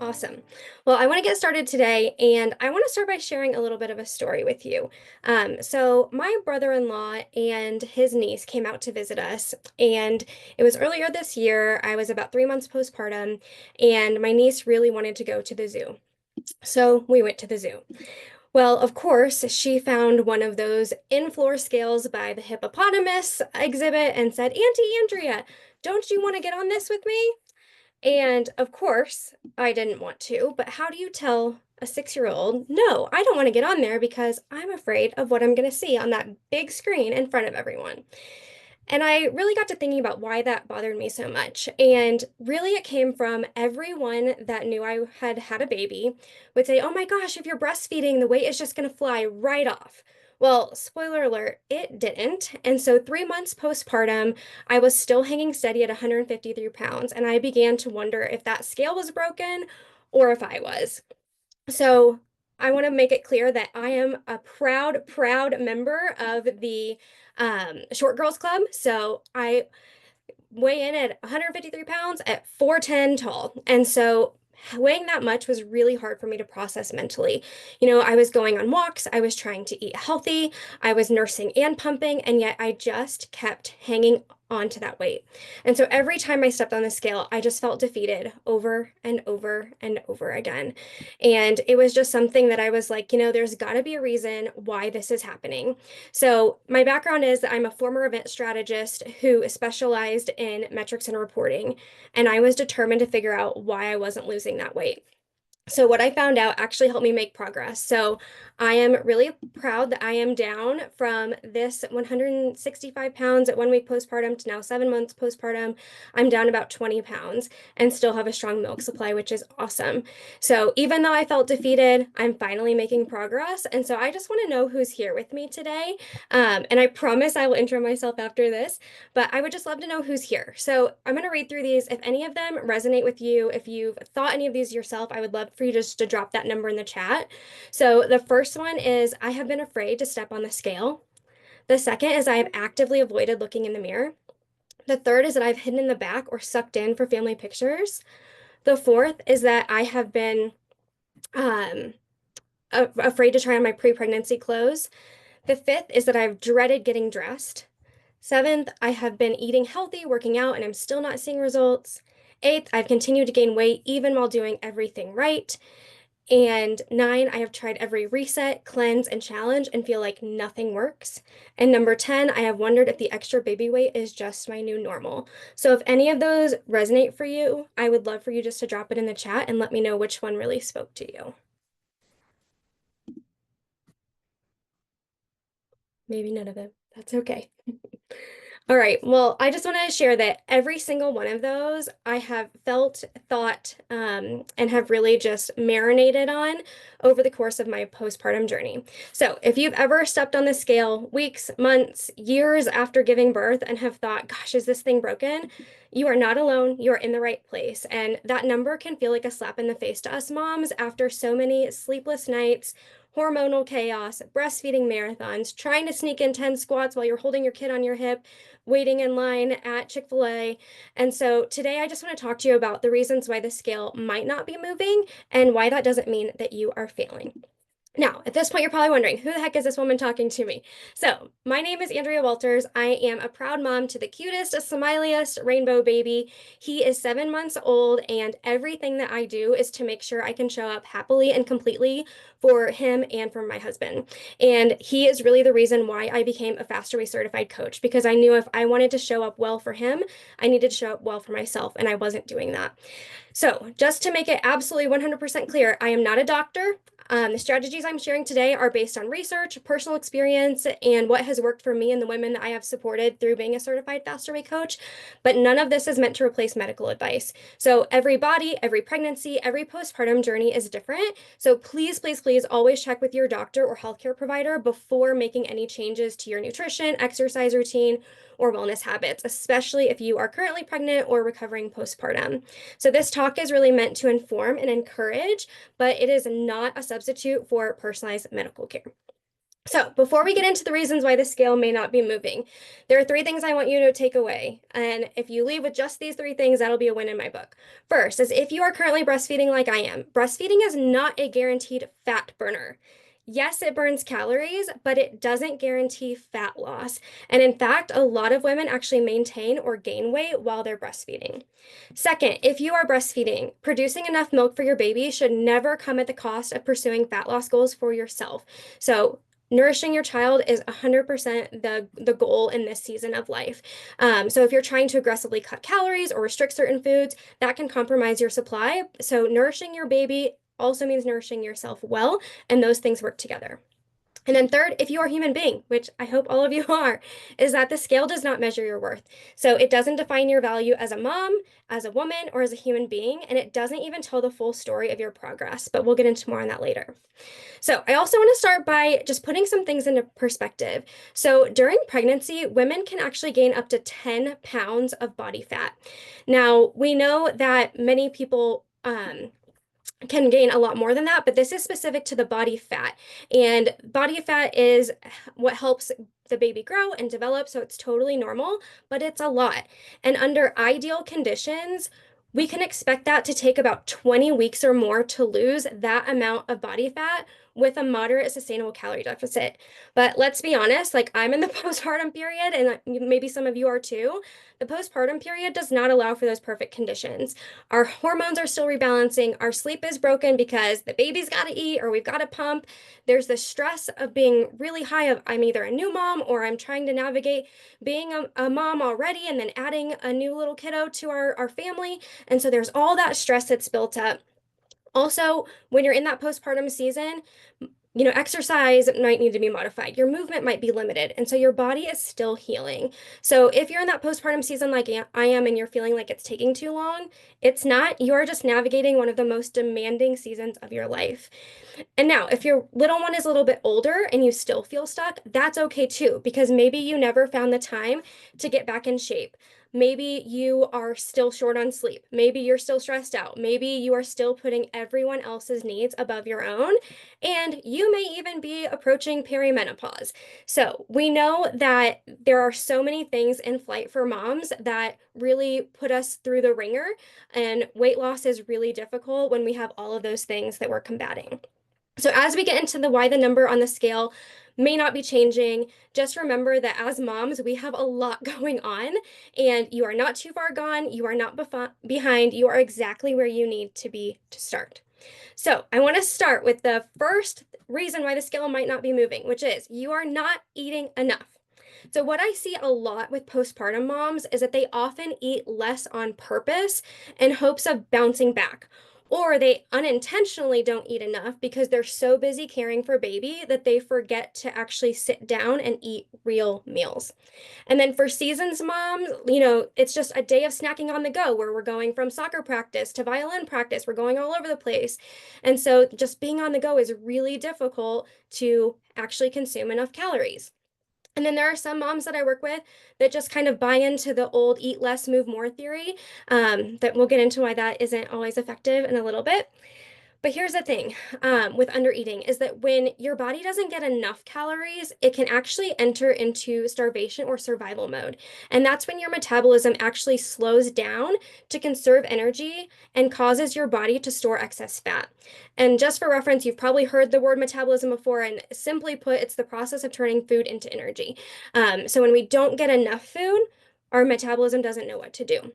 Awesome. Well, I want to get started today, and I want to start by sharing a little bit of a story with you. So my brother-in-law and his niece came out to visit us, and it was earlier this year. I was about 3 months postpartum, and my niece really wanted to go to the zoo. So we went to the zoo. Well, of course, she found one of those in-floor scales by the hippopotamus exhibit and said, Auntie Andrea, don't you want to get on this with me? And of course, I didn't want to, but how do you tell a 6-year-old, no, I don't want to get on there because I'm afraid of what I'm going to see on that big screen in front of everyone? And I really got to thinking about why that bothered me so much. And really, it came from everyone that knew I had had a baby would say, oh my gosh, if you're breastfeeding, the weight is just going to fly right off. Well, spoiler alert, it didn't. And so 3 months postpartum, I was still hanging steady at 153 pounds. And I began to wonder if that scale was broken or if I was. So I want to make it clear that I am a proud member of the Short Girls Club. So I weigh in at 153 pounds at 4'10" tall. And so weighing that much was really hard for me to process mentally. I was going on walks, I was trying to eat healthy, I was nursing and pumping, and yet I just kept hanging on to that weight. And so every time I stepped on the scale, I just felt defeated over and over and over again. And it was just something that I was like, there's got to be a reason why this is happening. So my background is that I'm a former event strategist who specialized in metrics and reporting, and I was determined to figure out why I wasn't losing that weight. So what I found out actually helped me make progress. So I am really proud that I am down from this 165 pounds at 1 week postpartum to now 7 months postpartum. I'm down about 20 pounds and still have a strong milk supply, which is awesome. So even though I felt defeated, I'm finally making progress. And so I just want to know who's here with me today. And I promise I will intro myself after this, but I would just love to know who's here. So I'm going to read through these. If any of them resonate with you, if you've thought any of these yourself, I would love for you just to drop that number in the chat. So the first one is I have been afraid to step on the scale. The second is I have actively avoided looking in the mirror. The third is that I've hidden in the back or sucked in for family pictures. The fourth is that I have been afraid to try on my pre-pregnancy clothes. The fifth is that I've dreaded getting dressed. Seventh, I have been eating healthy, working out, and I'm still not seeing results. Eighth, I've continued to gain weight even while doing everything right. And 9, I have tried every reset, cleanse, and challenge and feel like nothing works. And number 10, I have wondered if the extra baby weight is just my new normal. So if any of those resonate for you, I would love for you just to drop it in the chat and let me know which one really spoke to you. Maybe none of them. That's okay. All right. Well, I just want to share that every single one of those I have felt, thought, and have really just marinated on over the course of my postpartum journey. So if you've ever stepped on the scale weeks, months, years after giving birth and have thought, gosh, is this thing broken? You are not alone. You are in the right place. And that number can feel like a slap in the face to us moms after so many sleepless nights, hormonal chaos, breastfeeding marathons, trying to sneak in 10 squats while you're holding your kid on your hip, waiting in line at Chick-fil-A. And so today I just want to talk to you about the reasons why the scale might not be moving and why that doesn't mean that you are failing. Now, at this point, you're probably wondering, who the heck is this woman talking to me? So, my name is Andrea Walters. I am a proud mom to the cutest, smiliest rainbow baby. He is 7 months old, and everything that I do is to make sure I can show up happily and completely for him and for my husband. And he is really the reason why I became a Faster Way certified coach, because I knew if I wanted to show up well for him, I needed to show up well for myself, and I wasn't doing that. So, just to make it absolutely 100% clear, I am not a doctor. The strategies I'm sharing today are based on research, personal experience, and what has worked for me and the women that I have supported through being a certified Faster Way coach. But none of this is meant to replace medical advice. So every body, every pregnancy, every postpartum journey is different. So please, please, please always check with your doctor or healthcare provider before making any changes to your nutrition, exercise routine, or wellness habits, especially if you are currently pregnant or recovering postpartum. So this talk is really meant to inform and encourage, but it is not a substitute for personalized medical care. So, before we get into the reasons why the scale may not be moving, there are three things I want you to take away. And if you leave with just these three things, that'll be a win in my book. First is if you are currently breastfeeding like I am, breastfeeding is not a guaranteed fat burner. Yes, it burns calories, but it doesn't guarantee fat loss. And in fact, a lot of women actually maintain or gain weight while they're breastfeeding. Second, if you are breastfeeding, producing enough milk for your baby should never come at the cost of pursuing fat loss goals for yourself. So, nourishing your child is 100% the goal in this season of life. So if you're trying to aggressively cut calories or restrict certain foods, that can compromise your supply. So nourishing your baby also means nourishing yourself well, and those things work together. And then third, if you are a human being, which I hope all of you are, is that the scale does not measure your worth. So it doesn't define your value as a mom, as a woman, or as a human being, and it doesn't even tell the full story of your progress. But we'll get into more on that later. So I also want to start by just putting some things into perspective. So during pregnancy, women can actually gain up to 10 pounds of body fat. Now, we know that many people can gain a lot more than that, but this is specific to the body fat. And body fat is what helps the baby grow and develop, so it's totally normal, but it's a lot. And under ideal conditions, we can expect that to take about 20 weeks or more to lose that amount of body fat with a moderate sustainable calorie deficit. But let's be honest, like I'm in the postpartum period, and maybe some of you are too. The postpartum period does not allow for those perfect conditions. Our hormones are still rebalancing. Our sleep is broken because the baby's got to eat or we've got to pump. There's the stress of being really high of I'm either a new mom or I'm trying to navigate being a mom already and then adding a new little kiddo to our family. And so there's all that stress that's built up. Also, when you're in that postpartum season, exercise might need to be modified. Your movement might be limited. And so your body is still healing. So if you're in that postpartum season like I am and you're feeling like it's taking too long, it's not. You're just navigating one of the most demanding seasons of your life. And now, if your little one is a little bit older and you still feel stuck, that's okay too, because maybe you never found the time to get back in shape. Maybe you are still short on sleep. Maybe you're still stressed out. Maybe you are still putting everyone else's needs above your own. And you may even be approaching perimenopause. So we know that there are so many things in flight for moms that really put us through the ringer. And weight loss is really difficult when we have all of those things that we're combating. So as we get into the why the number on the scale may not be changing, just remember that as moms, we have a lot going on and you are not too far gone. You are not behind. You are exactly where you need to be to start. So I want to start with the first reason why the scale might not be moving, which is you are not eating enough. So what I see a lot with postpartum moms is that they often eat less on purpose in hopes of bouncing back. Or they unintentionally don't eat enough because they're so busy caring for baby that they forget to actually sit down and eat real meals. And then for seasons moms, it's just a day of snacking on the go where we're going from soccer practice to violin practice. We're going all over the place. And so just being on the go is really difficult to actually consume enough calories. And then there are some moms that I work with that just kind of buy into the old eat less, move more theory. That we'll get into why that isn't always effective in a little bit. But here's the thing with undereating is that when your body doesn't get enough calories, it can actually enter into starvation or survival mode. And that's when your metabolism actually slows down to conserve energy and causes your body to store excess fat. And just for reference, you've probably heard the word metabolism before, and simply put, it's the process of turning food into energy. So when we don't get enough food, our metabolism doesn't know what to do.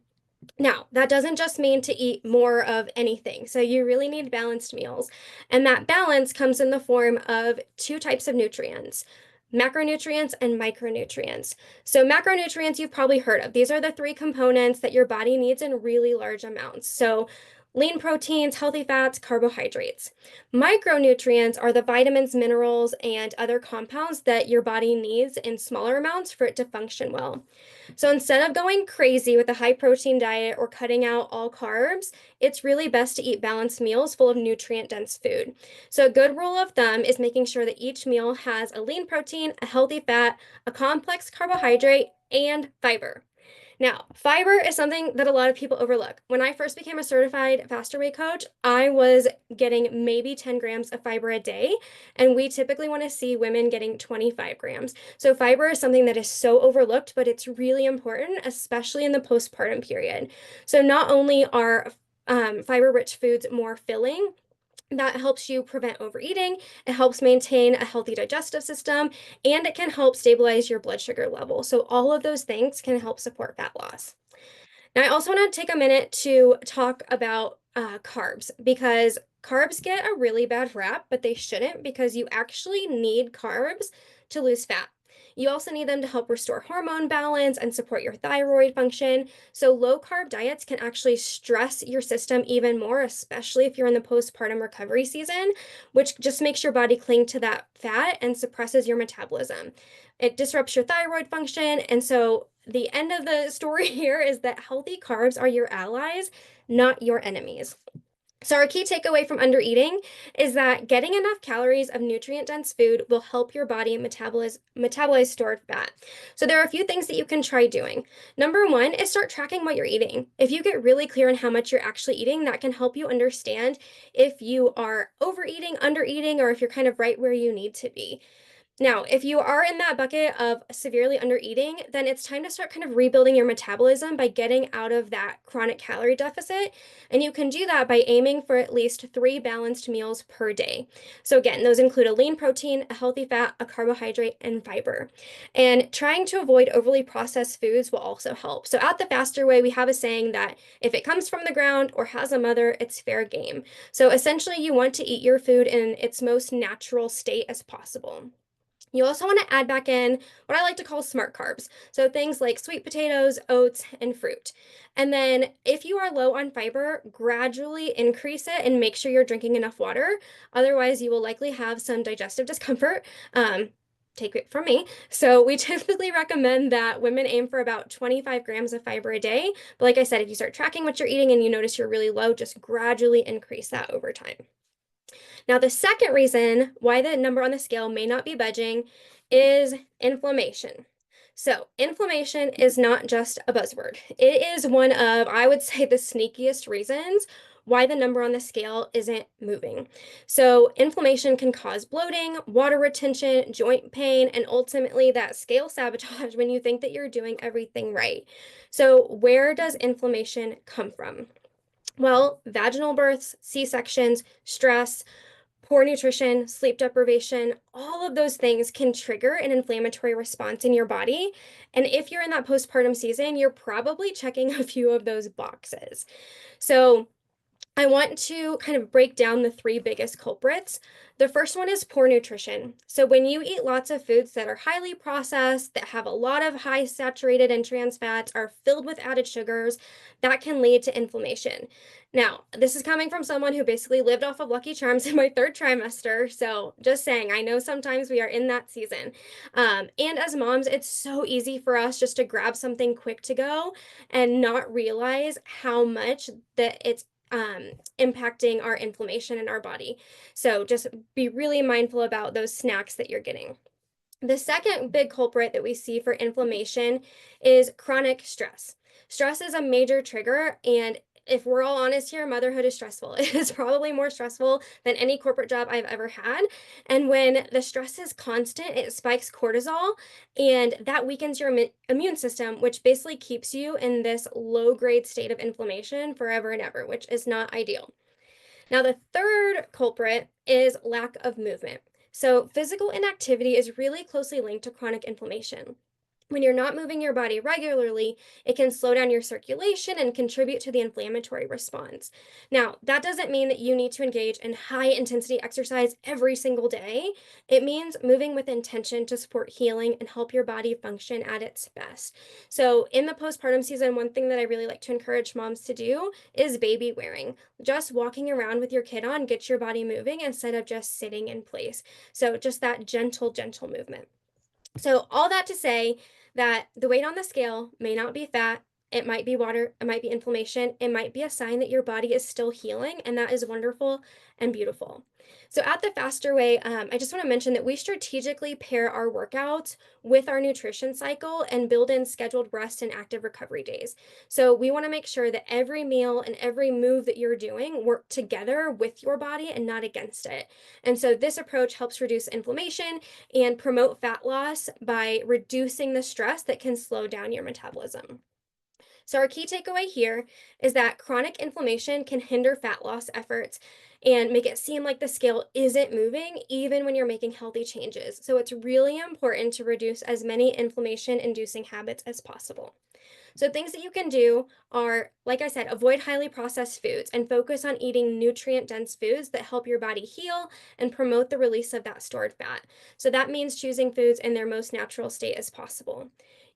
Now, that doesn't just mean to eat more of anything. So you really need balanced meals. And that balance comes in the form of two types of nutrients, macronutrients and micronutrients. So macronutrients you've probably heard of. These are the three components that your body needs in really large amounts. So lean proteins, healthy fats, carbohydrates. Micronutrients are the vitamins, minerals, and other compounds that your body needs in smaller amounts for it to function well. So instead of going crazy with a high protein diet or cutting out all carbs, it's really best to eat balanced meals full of nutrient dense food. So a good rule of thumb is making sure that each meal has a lean protein, a healthy fat, a complex carbohydrate, and fiber. Now, fiber is something that a lot of people overlook. When I first became a certified faster weight coach, I was getting maybe 10 grams of fiber a day, and we typically want to see women getting 25 grams. So, fiber is something that is so overlooked, but it's really important, especially in the postpartum period. So, not only are fiber rich foods more filling, that helps you prevent overeating, it helps maintain a healthy digestive system, and it can help stabilize your blood sugar level. So, all of those things can help support fat loss. Now, I also want to take a minute to talk about carbs because carbs get a really bad rap, but they shouldn't because you actually need carbs to lose fat. You also need them to help restore hormone balance and support your thyroid function. So, low carb diets can actually stress your system even more, especially if you're in the postpartum recovery season, which just makes your body cling to that fat and suppresses your metabolism. It disrupts your thyroid function. And so, the end of the story here is that healthy carbs are your allies, not your enemies. So, our key takeaway from undereating is that getting enough calories of nutrient dense food will help your body metabolize stored fat. So, there are a few things that you can try doing. Number one is start tracking what you're eating. If you get really clear on how much you're actually eating, that can help you understand if you are overeating, undereating, or if you're kind of right where you need to be. Now, if you are in that bucket of severely undereating, then it's time to start kind of rebuilding your metabolism by getting out of that chronic calorie deficit. And you can do that by aiming for at least 3 balanced meals per day. So, again, those include a lean protein, a healthy fat, a carbohydrate, and fiber. And trying to avoid overly processed foods will also help. So, at the Faster Way, we have a saying that if it comes from the ground or has a mother, it's fair game. So, essentially, you want to eat your food in its most natural state as possible. You also want to add back in what I like to call smart carbs. So things like sweet potatoes, oats, and fruit. And then if you are low on fiber, gradually increase it and make sure you're drinking enough water. Otherwise, you will likely have some digestive discomfort. Take it from me. So we typically recommend that women aim for about 25 grams of fiber a day. But like I said, if you start tracking what you're eating and you notice you're really low, just gradually increase that over time. Now, the second reason why the number on the scale may not be budging is inflammation. So, inflammation is not just a buzzword. It is one of, I would say, the sneakiest reasons why the number on the scale isn't moving. So, inflammation can cause bloating, water retention, joint pain, and ultimately that scale sabotage when you think that you're doing everything right. So, where does inflammation come from? Well, vaginal births, C-sections, stress, poor nutrition, sleep deprivation, all of those things can trigger an inflammatory response in your body. And if you're in that postpartum season, you're probably checking a few of those boxes. So, I want to kind of break down the three biggest culprits. The first one is poor nutrition. So, when you eat lots of foods that are highly processed, that have a lot of high saturated and trans fats, are filled with added sugars, that can lead to inflammation. Now, this is coming from someone who basically lived off of Lucky Charms in my third trimester. So, just saying, I know sometimes we are in that season. And as moms, it's so easy for us just to grab something quick to go and not realize how much that it's impacting our inflammation in our body. So just be really mindful about those snacks that you're getting. The second big culprit that we see for inflammation is chronic stress. Stress is a major trigger, and if we're all honest here, motherhood is stressful. It is probably more stressful than any corporate job I've ever had. And when the stress is constant, it spikes cortisol, and that weakens your immune system, which basically keeps you in this low grade state of inflammation forever and ever, which is not ideal. Now, the third culprit is lack of movement. So, physical inactivity is really closely linked to chronic inflammation. When you're not moving your body regularly, it can slow down your circulation and contribute to the inflammatory response. Now, that doesn't mean that you need to engage in high intensity exercise every single day. It means moving with intention to support healing and help your body function at its best. So, in the postpartum season, one thing that I really like to encourage moms to do is baby wearing. Just walking around with your kid on gets your body moving instead of just sitting in place. So, just that gentle movement. So, all that to say that the weight on the scale may not be fat, It might be water, it might be inflammation, it might be a sign that your body is still healing, and that is wonderful and beautiful. So at the Faster Way, I just want to mention that we strategically pair our workouts with our nutrition cycle and build in scheduled rest and active recovery days. So we want to make sure that every meal and every move that you're doing work together with your body and not against it. And so this approach helps reduce inflammation and promote fat loss by reducing the stress that can slow down your metabolism. So, our key takeaway here is that chronic inflammation can hinder fat loss efforts and make it seem like the scale isn't moving, even when you're making healthy changes. So, it's really important to reduce as many inflammation inducing habits as possible. So, things that you can do are, like I said, avoid highly processed foods and focus on eating nutrient dense foods that help your body heal and promote the release of that stored fat. So, that means choosing foods in their most natural state as possible.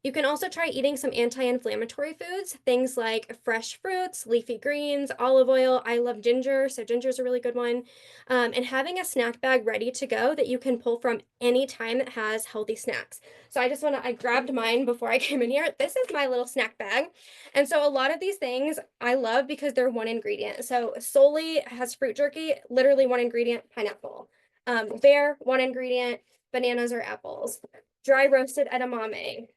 You can also try eating some anti inflammatory foods, things like fresh fruits, leafy greens, olive oil. I love ginger, so ginger is a really good one. And having a snack bag ready to go that you can pull from any time that has healthy snacks. So I grabbed mine before I came in here. This is my little snack bag. And so a lot of these things I love because they're one ingredient. So solely has fruit jerky, literally one ingredient, pineapple. Bear, one ingredient, bananas or apples. Dry roasted edamame.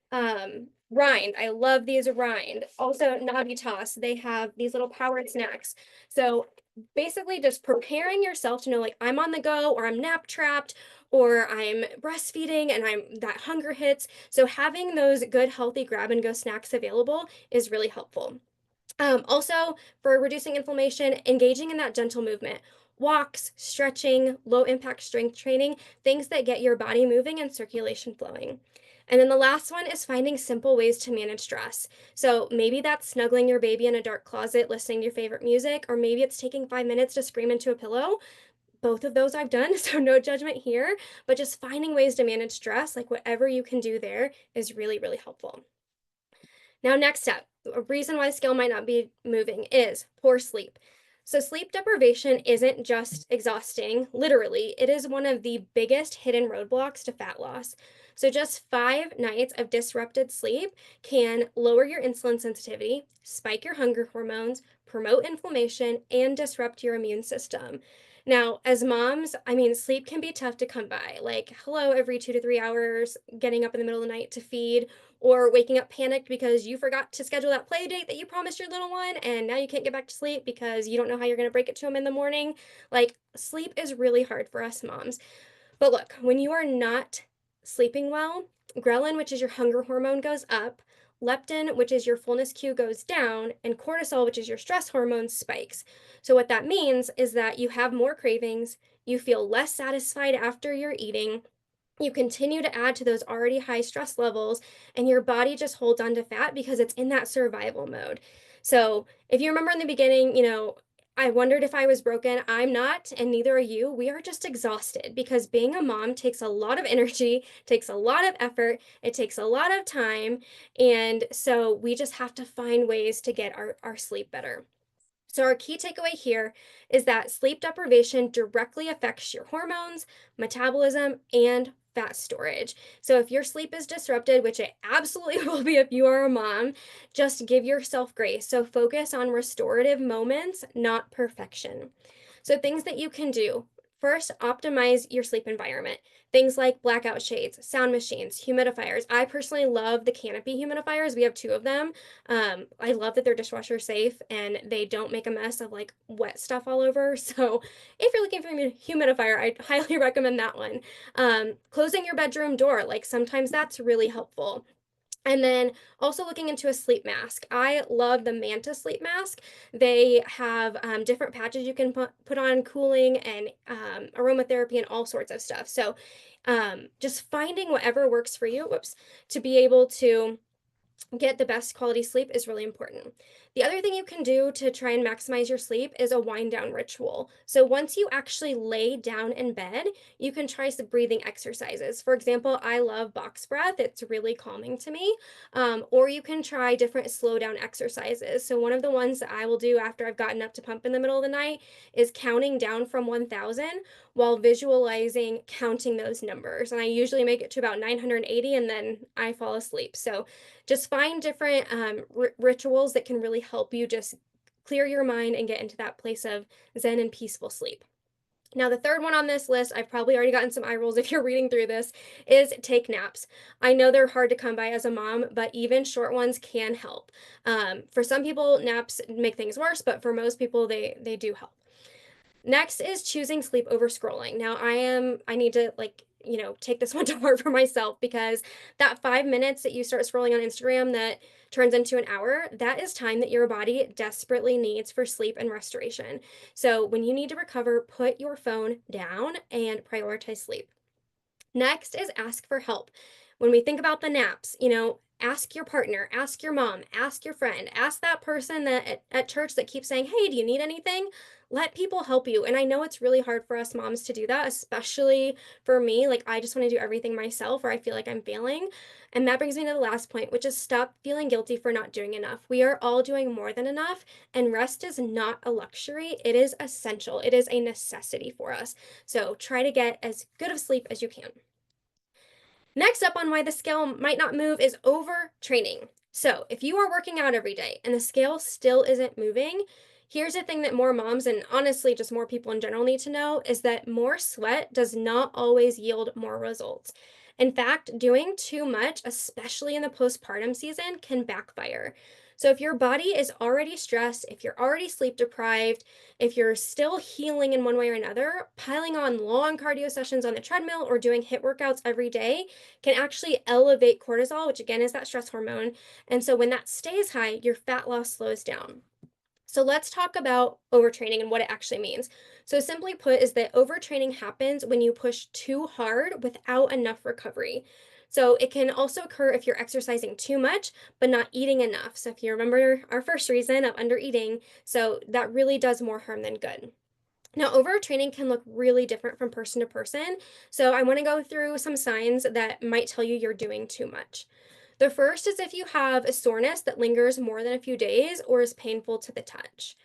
Rind. I love these rind. Also Navitas. They have these little powered snacks. So basically just preparing yourself to know like I'm on the go or I'm nap trapped or I'm breastfeeding and I'm that hunger hits. So having those good healthy grab and go snacks available is really helpful. Also, for reducing inflammation, engaging in that gentle movement, walks, stretching, low impact strength training, things that get your body moving and circulation flowing. And then the last one is finding simple ways to manage stress. So maybe that's snuggling your baby in a dark closet, listening to your favorite music, or maybe it's taking 5 minutes to scream into a pillow. Both of those I've done, so no judgment here, but just finding ways to manage stress, like whatever you can do there, is really, really helpful. Now, next up, a reason why the scale might not be moving is poor sleep. So, sleep deprivation isn't just exhausting, literally, it is one of the biggest hidden roadblocks to fat loss. So, just 5 nights of disrupted sleep can lower your insulin sensitivity, spike your hunger hormones, promote inflammation, and disrupt your immune system. Now, as moms, I mean, sleep can be tough to come by. Like, hello, every 2 to 3 hours, getting up in the middle of the night to feed, or waking up panicked because you forgot to schedule that play date that you promised your little one and now you can't get back to sleep because you don't know how you're going to break it to them in the morning. Like, sleep is really hard for us moms. But look, when you are not sleeping well, ghrelin, which is your hunger hormone, goes up, leptin, which is your fullness cue, goes down, and cortisol, which is your stress hormone, spikes. So what that means is that you have more cravings, you feel less satisfied after you're eating, you continue to add to those already high stress levels, and your body just holds on to fat because it's in that survival mode. So, if you remember in the beginning, I wondered if I was broken. I'm not, and neither are you. We are just exhausted because being a mom takes a lot of energy, takes a lot of effort, it takes a lot of time. And so we just have to find ways to get our sleep better. So, our key takeaway here is that sleep deprivation directly affects your hormones, metabolism, and fat storage. So, if your sleep is disrupted, which it absolutely will be if you are a mom, just give yourself grace. So, focus on restorative moments, not perfection. So, things that you can do. First, optimize your sleep environment. Things like blackout shades, sound machines, humidifiers. I personally love the canopy humidifiers. We have two of them. I love that they're dishwasher safe and they don't make a mess of like wet stuff all over. So if you're looking for a humidifier, I highly recommend that one. Closing your bedroom door, like sometimes that's really helpful. And then also looking into a sleep mask. I love the Manta sleep mask. They have different patches you can put on, cooling and aromatherapy and all sorts of stuff. So just finding whatever works for you, whoops, to be able to get the best quality sleep is really important. The other thing you can do to try and maximize your sleep is a wind down ritual. So once you actually lay down in bed, you can try some breathing exercises. For example, I love box breath. It's really calming to me. Or you can try different slow down exercises. So one of the ones that I will do after I've gotten up to pump in the middle of the night is counting down from 1,000 while visualizing counting those numbers. And I usually make it to about 980 and then I fall asleep. So Just find different rituals that can really help you just clear your mind and get into that place of zen and peaceful sleep. Now, the third one on this list, I've probably already gotten some eye rolls if you're reading through this, is take naps. I know they're hard to come by as a mom, but even short ones can help. For some people, naps make things worse, but for most people, they do help. Next is choosing sleep over scrolling. Now, I need to take this one to heart for myself, because that 5 minutes that you start scrolling on Instagram that turns into an hour, that is time that your body desperately needs for sleep and restoration. So when you need to recover, put your phone down and prioritize sleep. Next is ask for help. When we think about the naps, ask your partner, ask your mom, ask your friend, ask that person that at church that keeps saying, "Hey, do you need anything?" Let people help you. And I know it's really hard for us moms to do that, especially for me. Like, I just want to do everything myself, or I feel like I'm failing. And that brings me to the last point, which is stop feeling guilty for not doing enough. We are all doing more than enough, and rest is not a luxury. It is essential. It is a necessity for us. So try to get as good of sleep as you can. Next up on why the scale might not move is overtraining. So, if you are working out every day and the scale still isn't moving, here's a thing that more moms, and honestly just more people in general, need to know, is that more sweat does not always yield more results. In fact, doing too much, especially in the postpartum season, can backfire. So, if your body is already stressed, if you're already sleep deprived, if you're still healing in one way or another, piling on long cardio sessions on the treadmill or doing HIIT workouts every day can actually elevate cortisol, which again is that stress hormone. And so when that stays high, your fat loss slows down. So let's talk about overtraining and what it actually means. So simply put is that overtraining happens when you push too hard without enough recovery. So it can also occur if you're exercising too much but not eating enough. So if you remember our first reason of under eating, so that really does more harm than good. Now, overtraining can look really different from person to person, so I want to go through some signs that might tell you you're doing too much. The first is if you have a soreness that lingers more than a few days or is painful to the touch.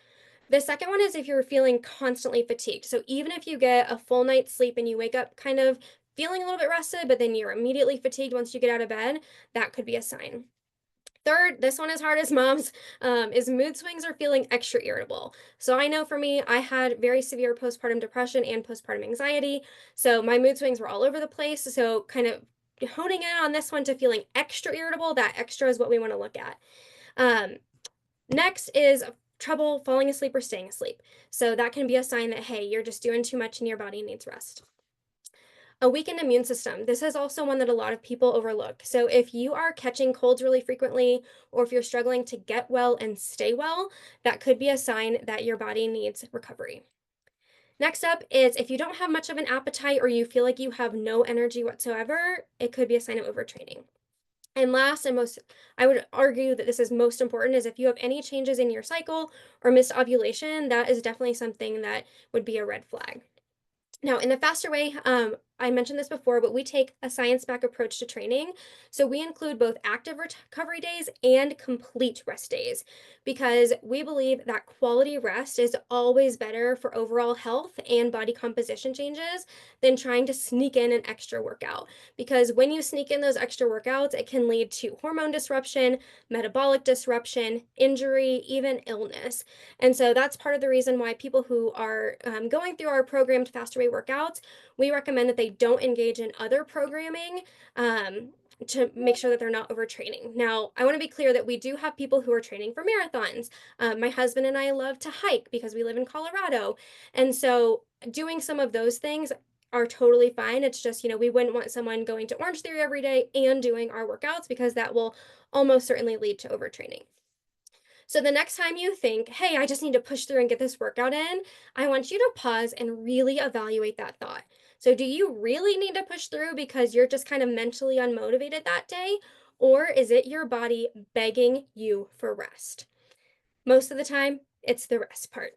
The second one is if you're feeling constantly fatigued. So even if you get a full night's sleep and you wake up kind of feeling a little bit rested, but then you're immediately fatigued once you get out of bed, that could be a sign. Third, this one is hard as moms, is mood swings or feeling extra irritable. So I know for me, I had very severe postpartum depression and postpartum anxiety. So my mood swings were all over the place. So kind of honing in on this one to feeling extra irritable, that extra is what we want to look at. Um, Next is trouble falling asleep or staying asleep. So that can be a sign that, hey, you're just doing too much and your body needs rest. A weakened immune system. This is also one that a lot of people overlook. So if you are catching colds really frequently, or if you're struggling to get well and stay well, that could be a sign that your body needs recovery. Next up is if you don't have much of an appetite or you feel like you have no energy whatsoever, it could be a sign of overtraining. And last and most, I would argue that this is most important, is if you have any changes in your cycle or missed ovulation, that is definitely something that would be a red flag. Now, in the faster way, I mentioned this before, but we take a science-backed approach to training. So we include both active recovery days and complete rest days, because we believe that quality rest is always better for overall health and body composition changes than trying to sneak in an extra workout. Because when you sneak in those extra workouts, it can lead to hormone disruption, metabolic disruption, injury, even illness. And so that's part of the reason why people who are going through our programmed faster way workouts, we recommend that they don't engage in other programming to make sure that they're not overtraining. Now, I want to be clear that we do have people who are training for marathons. My husband and I love to hike because we live in Colorado. And so doing some of those things are totally fine. It's just, we wouldn't want someone going to Orange Theory every day and doing our workouts, because that will almost certainly lead to overtraining. So the next time you think, hey, I just need to push through and get this workout in, I want you to pause and really evaluate that thought. So do you really need to push through because you're just kind of mentally unmotivated that day? Or is it your body begging you for rest? Most of the time, it's the rest part.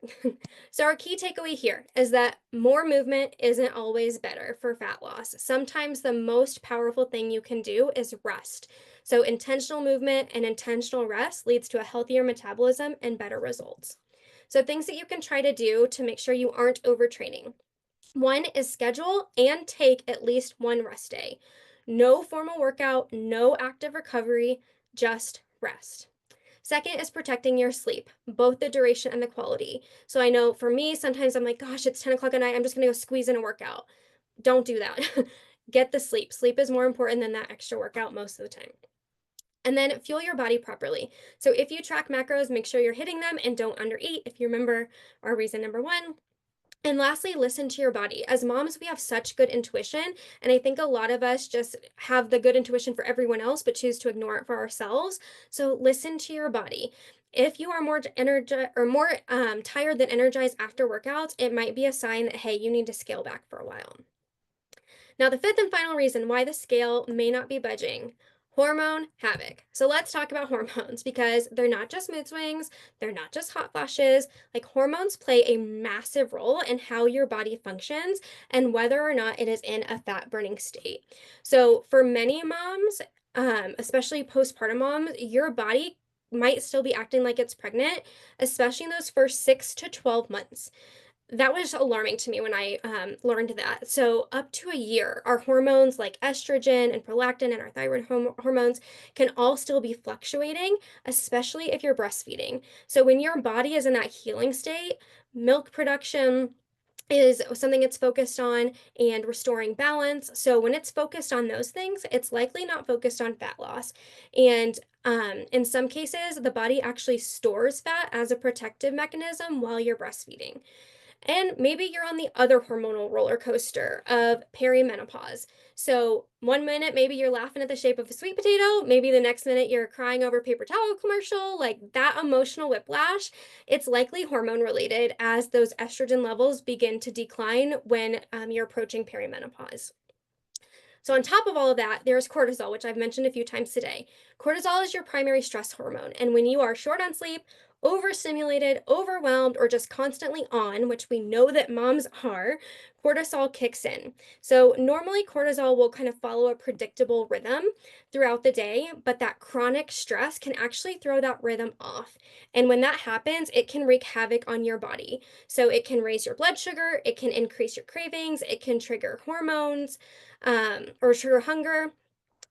So our key takeaway here is that more movement isn't always better for fat loss. Sometimes the most powerful thing you can do is rest. So intentional movement and intentional rest leads to a healthier metabolism and better results. So things that you can try to do to make sure you aren't overtraining. One is schedule and take at least one rest day. No formal workout, no active recovery, just rest. Second is protecting your sleep, both the duration and the quality. So I know for me, sometimes I'm like, gosh, it's 10 o'clock at night. I'm just going to go squeeze in a workout. Don't do that. Get the sleep. Sleep is more important than that extra workout most of the time. And then fuel your body properly. So if you track macros, make sure you're hitting them and don't undereat. If you remember our reason number one, and lastly, listen to your body. As moms, we have such good intuition. And I think a lot of us just have the good intuition for everyone else, but choose to ignore it for ourselves. So listen to your body. If you are more tired than energized after workouts, it might be a sign that, hey, you need to scale back for a while. Now, the fifth and final reason why the scale may not be budging, hormone havoc. So let's talk about hormones because they're not just mood swings, they're not just hot flashes. Like hormones play a massive role in how your body functions and whether or not it is in a fat burning state. So for many moms, especially postpartum moms, your body might still be acting like it's pregnant, especially in those first 6 to 12 months. That was alarming to me when I learned that. So, up to a year, our hormones like estrogen and prolactin and our thyroid hormones can all still be fluctuating, especially if you're breastfeeding. So, when your body is in that healing state, milk production is something it's focused on and restoring balance. So, when it's focused on those things, it's likely not focused on fat loss. And in some cases, the body actually stores fat as a protective mechanism while you're breastfeeding. And maybe you're on the other hormonal roller coaster of perimenopause. So, one minute, maybe you're laughing at the shape of a sweet potato. Maybe the next minute, you're crying over a paper towel commercial. Like that emotional whiplash, it's likely hormone related as those estrogen levels begin to decline when you're approaching perimenopause. So, on top of all of that, there's cortisol, which I've mentioned a few times today. Cortisol is your primary stress hormone. And when you are short on sleep, overstimulated, overwhelmed, or just constantly on, which we know that moms are, cortisol kicks in. So, normally cortisol will kind of follow a predictable rhythm throughout the day, but that chronic stress can actually throw that rhythm off. And when that happens, it can wreak havoc on your body. So, it can raise your blood sugar, it can increase your cravings, it can trigger hormones or sugar hunger.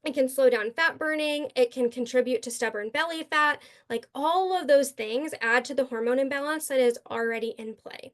It can slow down fat burning. It can contribute to stubborn belly fat. Like all of those things add to the hormone imbalance that is already in play.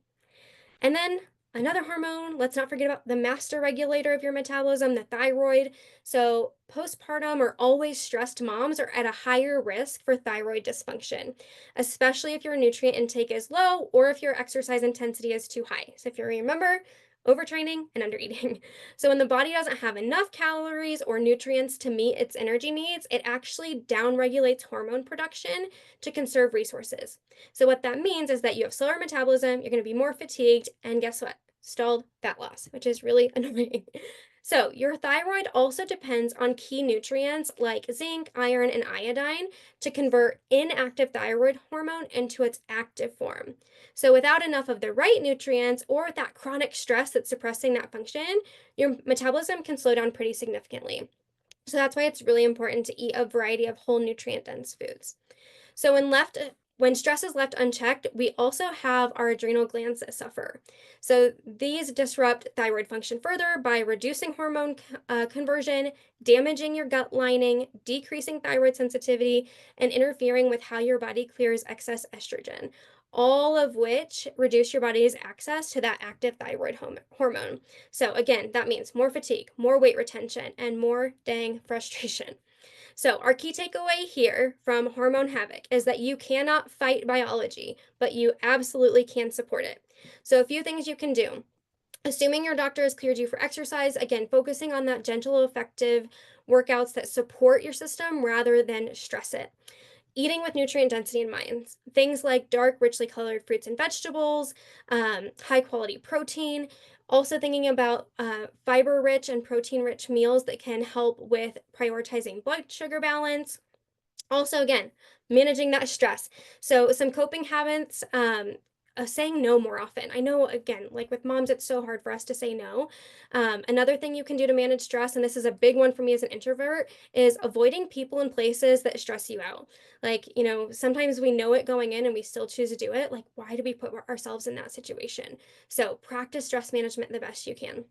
And then another hormone, let's not forget about the master regulator of your metabolism, the thyroid. So, postpartum or always stressed moms are at a higher risk for thyroid dysfunction, especially if your nutrient intake is low or if your exercise intensity is too high. So, if you remember, overtraining and undereating. So, when the body doesn't have enough calories or nutrients to meet its energy needs, it actually downregulates hormone production to conserve resources. So what that means is that you have slower metabolism, you're going to be more fatigued, and guess what? Stalled fat loss, which is really annoying. So your thyroid also depends on key nutrients like zinc, iron, and iodine to convert inactive thyroid hormone into its active form. So without enough of the right nutrients or with that chronic stress that's suppressing that function, your metabolism can slow down pretty significantly. So that's why it's really important to eat a variety of whole nutrient dense foods. So when stress is left unchecked, we also have our adrenal glands that suffer. So these disrupt thyroid function further by reducing hormone conversion, damaging your gut lining, decreasing thyroid sensitivity, and interfering with how your body clears excess estrogen. All of which reduce your body's access to that active thyroid hormone. So, again, that means more fatigue, more weight retention, and more dang frustration. So, our key takeaway here from Hormone Havoc is that you cannot fight biology, but you absolutely can support it. So, a few things you can do. Assuming your doctor has cleared you for exercise, again, focusing on that gentle, effective workouts that support your system rather than stress it. Eating with nutrient density in mind. Things like dark, richly colored fruits and vegetables, high quality protein. Also, thinking about fiber rich and protein rich meals that can help with prioritizing blood sugar balance. Also, again, managing that stress. So, some coping habits, saying no more often. I know, again, like with moms, it's so hard for us to say no. Another thing you can do to manage stress, and this is a big one for me as an introvert, is avoiding people and places that stress you out. Like, sometimes we know it going in and we still choose to do it. Like, why do we put ourselves in that situation? So, practice stress management the best you can.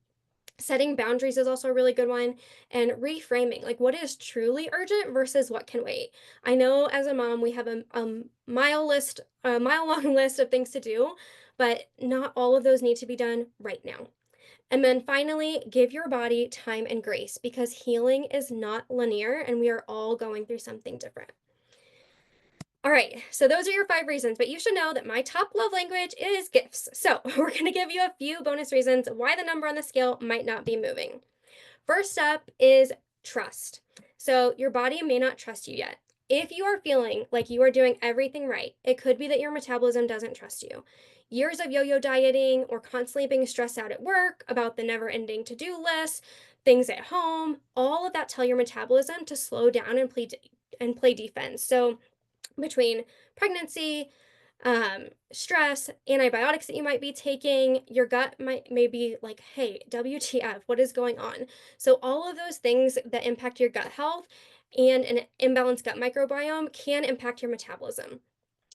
Setting boundaries is also a really good one, and reframing, like what is truly urgent versus what can wait. I know as a mom, we have a mile long list of things to do, but not all of those need to be done right now. And then finally, give your body time and grace because healing is not linear and we are all going through something different. All right, so those are your 5 reasons, but you should know that my top love language is gifts. So we're going to give you a few bonus reasons why the number on the scale might not be moving. First up is trust. So your body may not trust you yet. If you are feeling like you are doing everything right, it could be that your metabolism doesn't trust you. Years of yo yo dieting or constantly being stressed out at work about the never ending to do list, things at home, all of that tell your metabolism to slow down and play defense. So between pregnancy, stress, antibiotics that you might be taking, your gut may be like, hey, WTF, what is going on? So all of those things that impact your gut health and an imbalanced gut microbiome can impact your metabolism.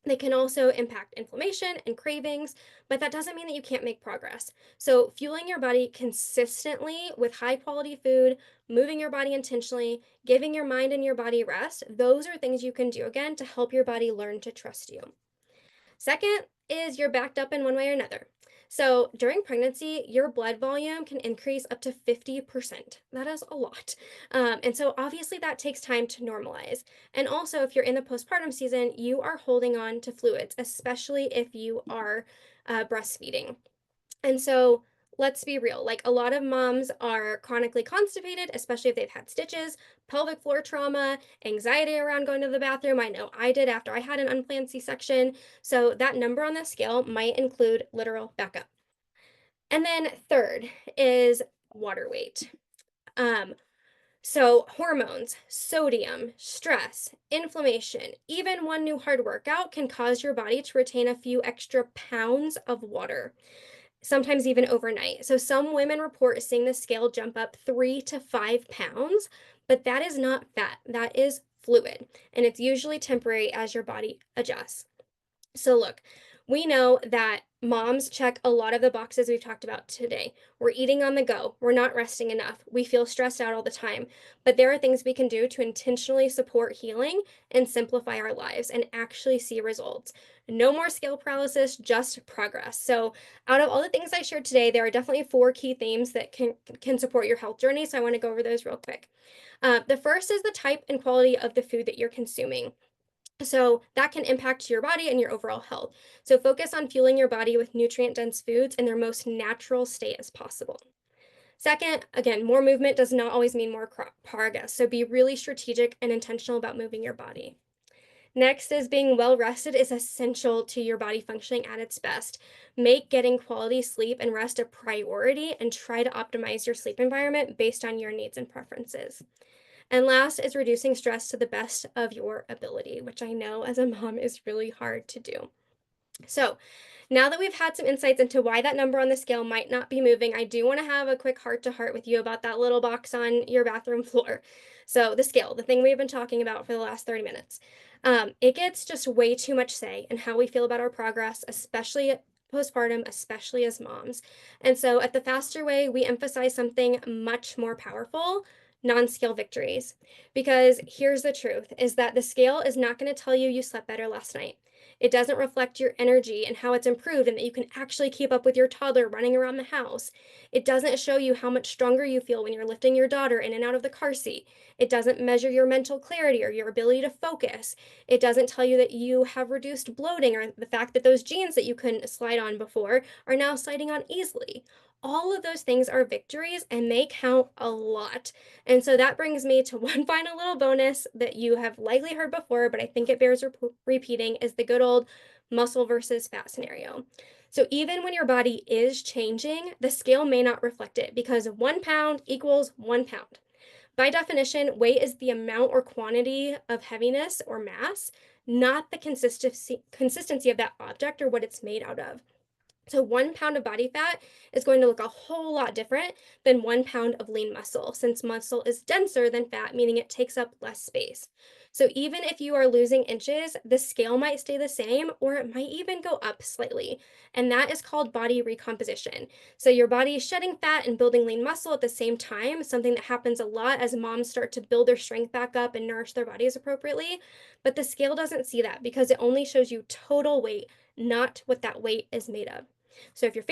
They can also impact inflammation and cravings, but that doesn't mean that you can't make progress. So, fueling your body consistently with high quality food, moving your body intentionally, giving your mind and your body rest, those are things you can do again to help your body learn to trust you. Second is you're backed up in one way or another. So during pregnancy, your blood volume can increase up to 50%. That is a lot. And so obviously that takes time to normalize. And also, if you're in the postpartum season, you are holding on to fluids, especially if you are breastfeeding. And so let's be real, like a lot of moms are chronically constipated, especially if they've had stitches, pelvic floor trauma, anxiety around going to the bathroom. I know I did after I had an unplanned C-section. So that number on the scale might include literal backup. And then third is water weight. Um, so hormones, sodium, stress, inflammation, even one new hard workout can cause your body to retain a few extra pounds of water, sometimes even overnight. So some women report seeing the scale jump up 3 to 5 pounds, but that is not fat. That is fluid, and it's usually temporary as your body adjusts. So, look, we know that moms check a lot of the boxes we've talked about today. We're eating on the go, we're not resting enough, we feel stressed out all the time. But there are things we can do to intentionally support healing and simplify our lives and actually see results. No more scale paralysis, just progress. So, out of all the things I shared today, there are definitely 4 key themes that can support your health journey. So, I want to go over those real quick. The first is the type and quality of the food that you're consuming. So that can impact your body and your overall health. So focus on fueling your body with nutrient dense foods in their most natural state as possible. Second, again, more movement does not always mean more progress. So be really strategic and intentional about moving your body. Next is being well rested is essential to your body functioning at its best. Make getting quality sleep and rest a priority and try to optimize your sleep environment based on your needs and preferences. And last is reducing stress to the best of your ability, which I know as a mom is really hard to do. So, now that we've had some insights into why that number on the scale might not be moving, I do want to have a quick heart to heart with you about that little box on your bathroom floor. So, the scale, the thing we've been talking about for the last 30 minutes, it gets just way too much say in how we feel about our progress, especially postpartum, especially as moms. And so, at the Faster Way, we emphasize something much more powerful: non-scale victories. Because here's the truth is that the scale is not going to tell you slept better last night. It doesn't reflect your energy and how it's improved and that you can actually keep up with your toddler running around the house. It doesn't show you how much stronger you feel when you're lifting your daughter in and out of the car seat. It doesn't measure your mental clarity or your ability to focus. It doesn't tell you that you have reduced bloating or the fact that those jeans that you couldn't slide on before are now sliding on easily. All of those things are victories and they count a lot. And so that brings me to one final little bonus that you have likely heard before, but I think it bears repeating is the good old muscle versus fat scenario. So even when your body is changing, the scale may not reflect it because 1 pound equals 1 pound. By definition, weight is the amount or quantity of heaviness or mass, not the consistency of that object or what it's made out of. So 1 pound of body fat is going to look a whole lot different than 1 pound of lean muscle, since muscle is denser than fat, meaning it takes up less space. So even if you are losing inches, the scale might stay the same or it might even go up slightly. And that is called body recomposition. So your body is shedding fat and building lean muscle at the same time, something that happens a lot as moms start to build their strength back up and nourish their bodies appropriately. But the scale doesn't see that because it only shows you total weight, not what that weight is made of. So if your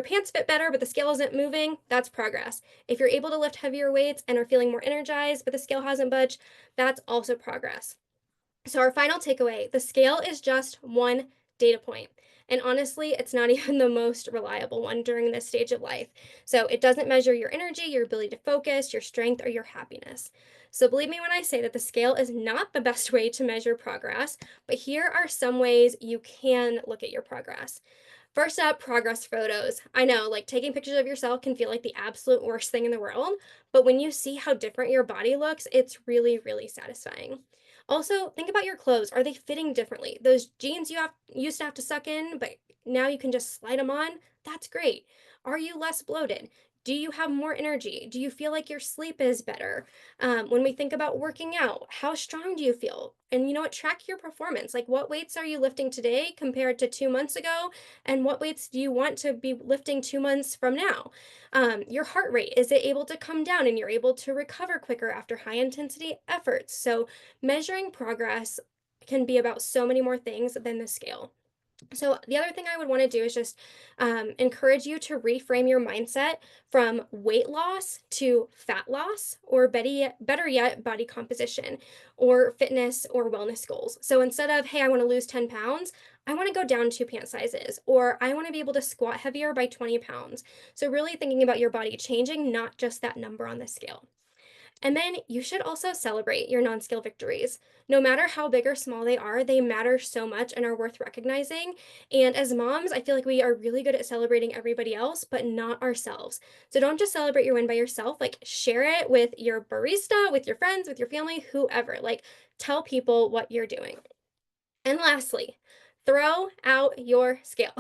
pants fit better but the scale isn't moving, that's progress. If you're able to lift heavier weights and are feeling more energized but the scale hasn't budged, that's also progress. So, our final takeaway, the scale is just one data point. And honestly, it's not even the most reliable one during this stage of life. So, it doesn't measure your energy, your ability to focus, your strength, or your happiness. So, believe me when I say that the scale is not the best way to measure progress, but here are some ways you can look at your progress. First up, progress photos. I know, like taking pictures of yourself can feel like the absolute worst thing in the world, but when you see how different your body looks, it's really, really satisfying. Also, think about your clothes. Are they fitting differently? Those jeans used to have to suck in, but now you can just slide them on? That's great. Are you less bloated? Do you have more energy? Do you feel like your sleep is better? When we think about working out, how strong do you feel? And you know what? Track your performance. Like, what weights are you lifting today compared to 2 months ago? And what weights do you want to be lifting 2 months from now? Your heart rate, is it able to come down and you're able to recover quicker after high intensity efforts? So, measuring progress can be about so many more things than the scale. So, the other thing I would want to do is just encourage you to reframe your mindset from weight loss to fat loss, or better yet, body composition or fitness or wellness goals. So, instead of, hey, I want to lose 10 pounds, I want to go down 2 pant sizes, or I want to be able to squat heavier by 20 pounds. So, really thinking about your body changing, not just that number on the scale. And then you should also celebrate your non scale victories. No matter how big or small they matter so much and are worth recognizing. And as moms, I feel like we are really good at celebrating everybody else, but not ourselves. So don't just celebrate your win by yourself, like share it with your barista, with your friends, with your family, whoever. Like tell people what you're doing. And lastly, throw out your scale.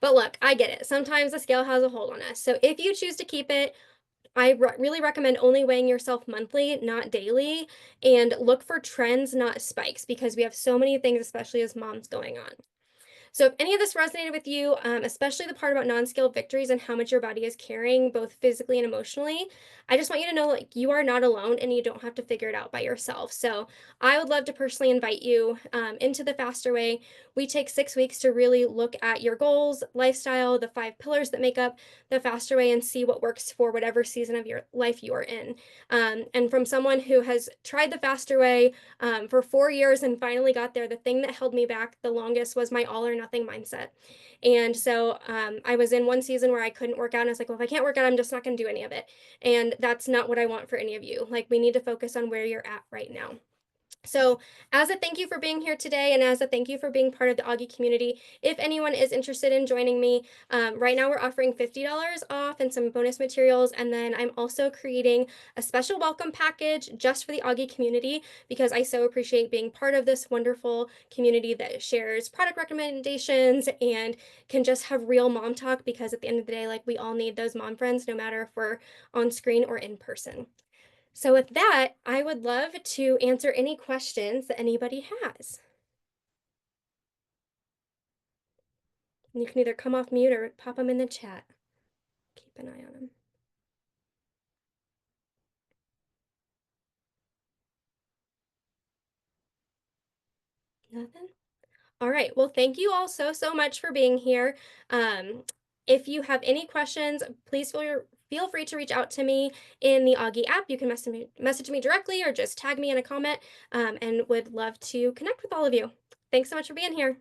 But look, I get it. Sometimes the scale has a hold on us. So if you choose to keep it, really recommend only weighing yourself monthly, not daily, and look for trends, not spikes, because we have so many things, especially as moms, going on. So if any of this resonated with you, especially the part about non-scale victories and how much your body is carrying, both physically and emotionally, I just want you to know like you are not alone and you don't have to figure it out by yourself. So I would love to personally invite you into the Faster Way. We take 6 weeks to really look at your goals, lifestyle, the 5 pillars that make up the Faster Way, and see what works for whatever season of your life you are in. And from someone who has tried the Faster Way for 4 years and finally got there, the thing that held me back the longest was my all or nothing mindset. And so I was in one season where I couldn't work out, and I was like, well, if I can't work out, I'm just not going to do any of it. And that's not what I want for any of you. Like, we need to focus on where you're at right now. So, as a thank you for being here today, and as a thank you for being part of the Auggie community, if anyone is interested in joining me, right now we're offering $50 off and some bonus materials. And then I'm also creating a special welcome package just for the Auggie community because I so appreciate being part of this wonderful community that shares product recommendations and can just have real mom talk because at the end of the day, like we all need those mom friends, no matter if we're on screen or in person. So with that, I would love to answer any questions that anybody has. And you can either come off mute or pop them in the chat. Keep an eye on them. Nothing? All right. Well, thank you all so much for being here. Um, if you have any questions, please feel free to reach out to me in the Augie app. You can message me directly or just tag me in a comment, and would love to connect with all of you. Thanks so much for being here.